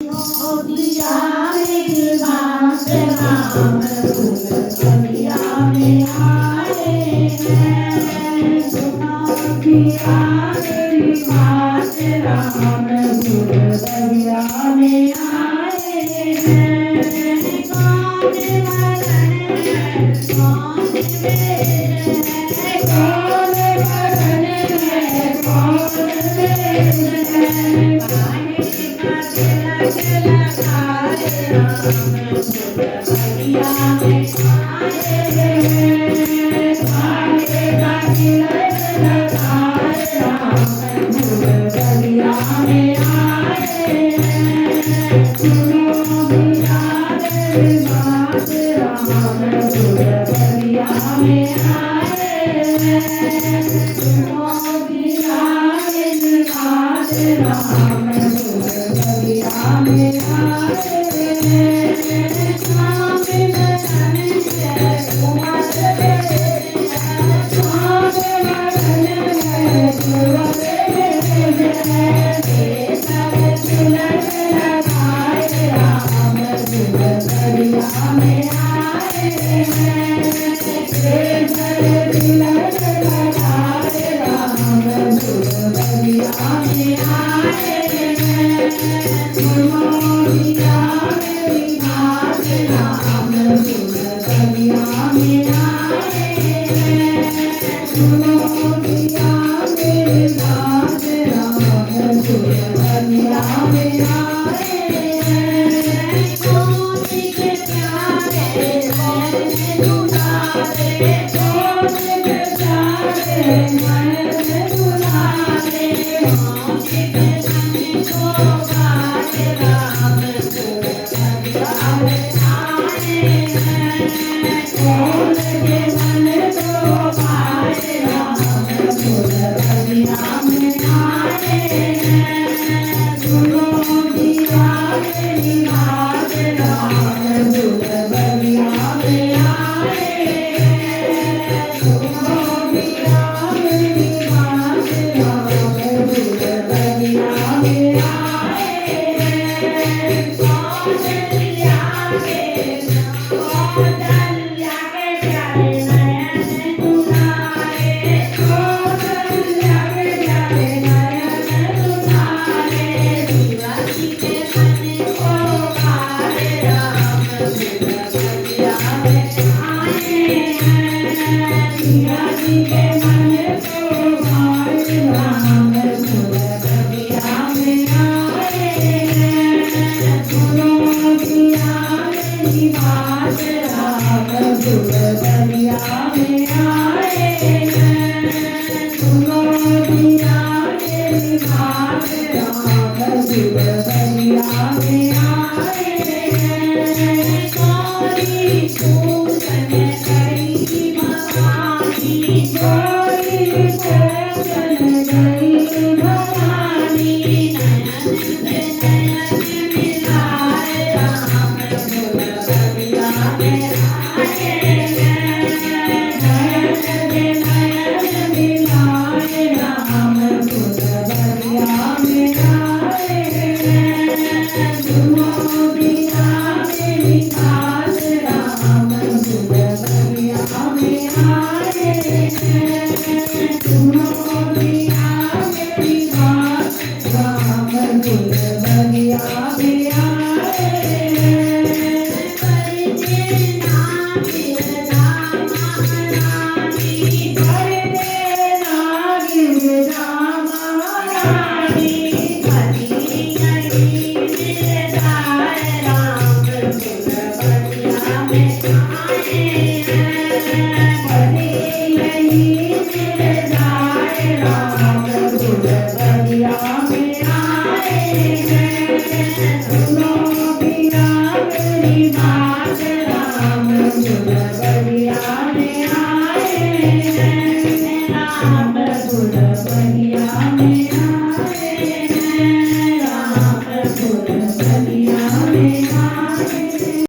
दिया मेरी बात राम दुनिया में आए हैं सुना दिया मेरी बात राम दुनिया में आए हैं कौन वरण है कौन वेद है कौन वरण है कौन वेद है काहे का तिलक लगाए राम दुनिया में आए हैं काहे का तिलक लगाए राम दुनिया में आए हैं सुनो दिया मेरी बात राम दुनिया में आए हैं सुनो दिया मेरी बात राम दुनिया में आए हैं स्वामी बरन है कुंवर वेद है स्वामी बरन है कुंवर वेद है ये सब तिलक लगाए राम दुनिया में आए हैं ये सब तिलक लगाए राम दुनिया में आए हैं सुनो दिया मेरी बात राम दुनिया में आए हैं सुनो दिया मेरी बात राम दुनिया में आए हैं कौन के प्यारे मन में दुलारे कौन के प्यारे मन में दुलारे कौन के मन को गाए राम दुनिया में आए हैं कौन के मन को गाए राम दुनिया में आए हैं सुनो दिया मेरी बात राम दुनिया में आए हैं सुनो दिया मेरी बात राम दुनिया में आए हैं कौन दिया के कौन दलिया के प्यारे नयन दुलारे कौन दलिया के प्यारे नयन दुलारे शिवाजी के मन को गाए राम दुनिया में आए हैं शिवाजी के मन को गाए राम दुनिया में आए हैं सुनो दिया मेरी बात राम दुनिया में आए हैं सुनो दिया मेरी बात राम दुनिया में आए हैं कोई पूजन गई भवानी कोई पूजन गई भवानी नयन से नयन मिलाए राम दुनिया में आए हैं नयन से नयन मिलाए राम दुनिया में आए हैं सुनो दिया मेरी बात राम दुनिया में आए हैं सुनो दिया मेरी बात राम दुनिया में आए